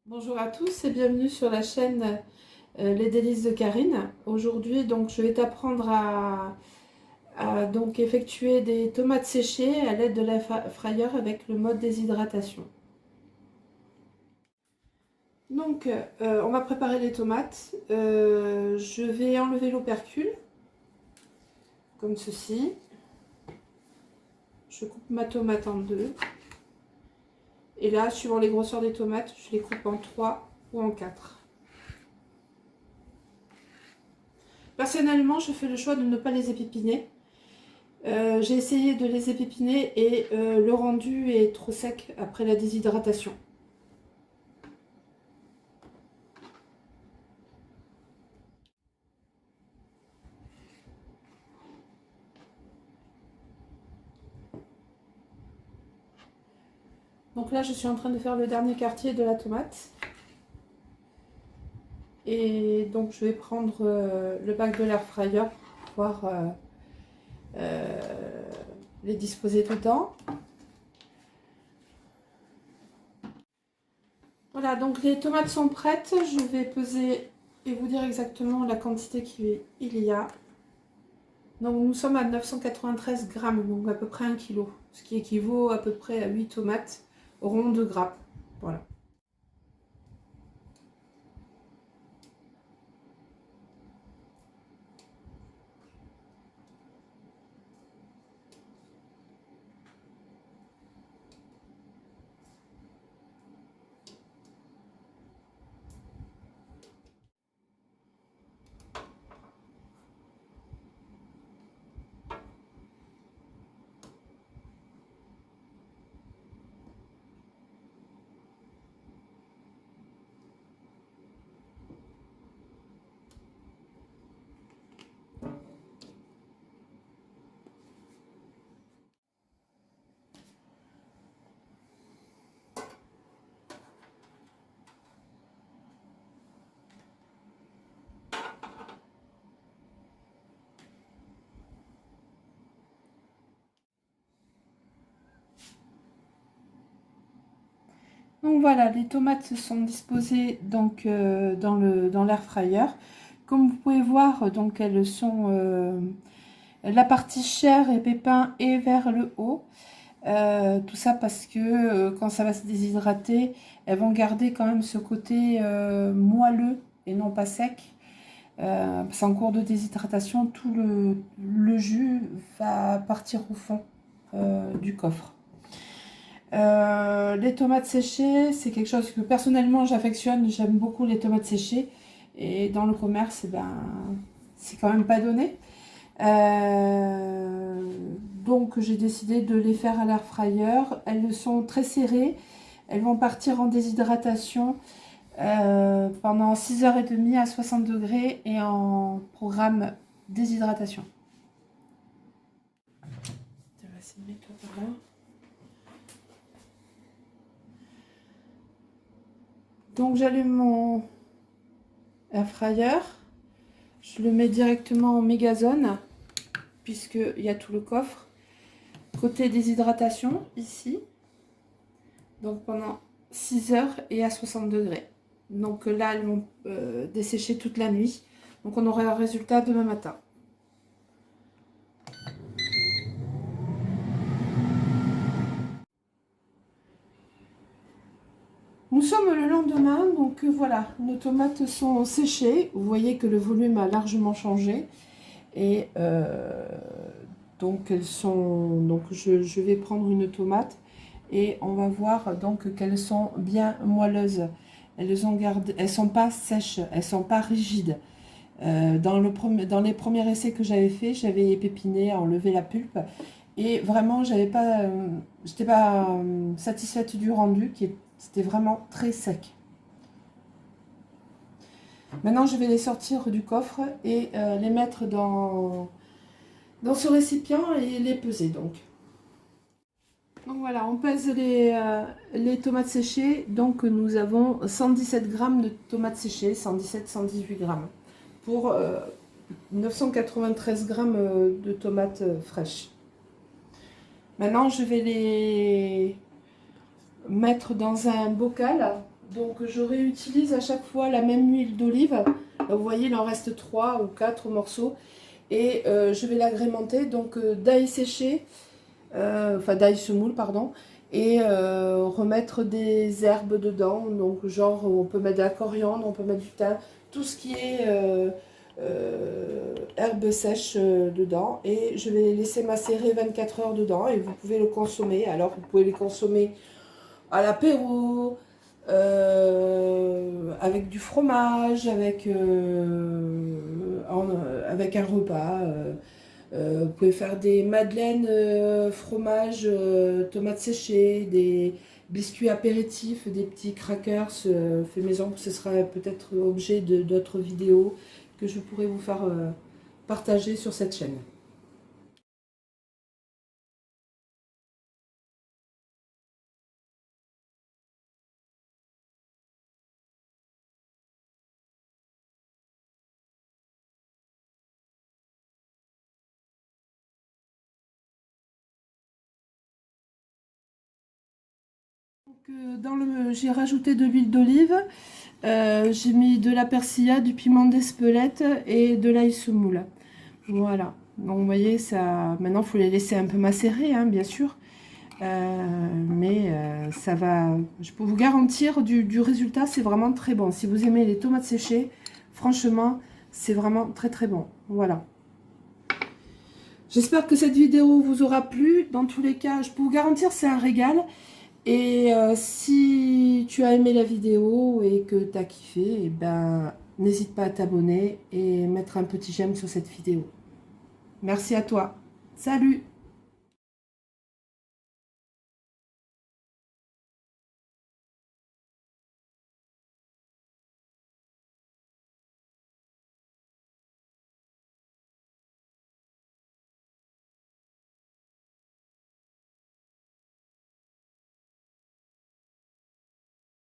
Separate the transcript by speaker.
Speaker 1: Bonjour à tous et bienvenue sur la chaîne Les Délices de Karine. Aujourd'hui, donc, je vais t'apprendre à donc effectuer des tomates séchées à l'aide de l'air fryer avec le mode déshydratation. Donc, on va préparer les tomates. Je vais enlever l'opercule, comme ceci. Je coupe ma tomate en deux. Et là, suivant les grosseurs des tomates, je les coupe en 3 ou en 4. Personnellement, je fais le choix de ne pas les épépiner. J'ai essayé de les épépiner et le rendu est trop sec après la déshydratation. Donc là, je suis en train de faire le dernier quartier de la tomate. Et donc, je vais prendre le bac de l'air fryer pour pouvoir les disposer dedans. Voilà, donc les tomates sont prêtes. Je vais peser et vous dire exactement la quantité qu'il y a. Donc nous sommes à 993 grammes, donc à peu près 1 kg, ce qui équivaut à peu près à 8 tomates rondes de grappes. Voilà. Donc voilà, les tomates sont disposées donc dans l'air fryer. Comme vous pouvez voir, donc elles sont la partie chair et pépins est vers le haut. Tout ça parce que quand ça va se déshydrater, elles vont garder quand même ce côté moelleux et non pas sec. Parce qu'en cours de déshydratation, tout le jus va partir au fond du coffre. Les tomates séchées, c'est quelque chose que personnellement j'affectionne. J'aime beaucoup les tomates séchées. Et dans le commerce, eh ben, c'est quand même pas donné. Donc j'ai décidé de les faire à l'air fryer. Elles sont très serrées. Elles vont partir en déshydratation pendant 6h30 à 60 degrés et en programme déshydratation. Je vais essayer de mettre par là. Donc j'allume mon air fryer. Je le mets directement en mégazone puisqu'il y a tout le coffre. Côté déshydratation, ici. Donc pendant 6 heures et à 60 degrés. Donc là, elles vont dessécher toute la nuit. Donc on aura un résultat demain matin. Nous sommes le lendemain, donc voilà, nos tomates sont séchées. Vous voyez que le volume a largement changé. Et donc elles sont. Donc je vais prendre une tomate et on va voir donc qu'elles sont bien moelleuses. Elles sont pas sèches, elles sont pas rigides. Dans les premiers essais que j'avais fait, j'avais épipiné, enlevé la pulpe et vraiment j'étais pas satisfaite du rendu c'était vraiment très sec. Maintenant je vais les sortir du coffre et les mettre dans ce récipient et les peser donc. Donc voilà, on pèse les tomates séchées. Donc nous avons 117 grammes de tomates séchées, 117-118 grammes pour 993 grammes de tomates fraîches. Maintenant je vais les mettre dans un bocal Donc je réutilise à chaque fois la même huile d'olive. Là, vous voyez, il en reste 3 ou 4 morceaux. Et je vais l'agrémenter donc d'ail séché, enfin d'ail semoule, pardon. Et remettre des herbes dedans. Donc genre on peut mettre de la coriandre, on peut mettre du thym. Tout ce qui est herbes sèches dedans. Et je vais les laisser macérer 24 heures dedans. Et vous pouvez le consommer. Alors vous pouvez les consommer à l'apéro, avec du fromage, avec un repas. Vous pouvez faire des madeleines fromage, tomates séchées, des biscuits apéritifs, des petits crackers fait maison. Ce sera peut-être objet de d'autres vidéos que je pourrais vous faire partager sur cette chaîne. J'ai rajouté de l'huile d'olive, j'ai mis de la persilla, du piment d'Espelette et de l'ail semoule. Voilà. Donc vous voyez, ça. Maintenant, il faut les laisser un peu macérer, hein, bien sûr. Mais ça va. Je peux vous garantir du résultat, c'est vraiment très bon. Si vous aimez les tomates séchées, franchement, c'est vraiment très très bon. Voilà. J'espère que cette vidéo vous aura plu. Dans tous les cas, je peux vous garantir, c'est un régal. Et si tu as aimé la vidéo et que tu as kiffé, eh ben, n'hésite pas à t'abonner et mettre un petit j'aime sur cette vidéo. Merci à toi. Salut!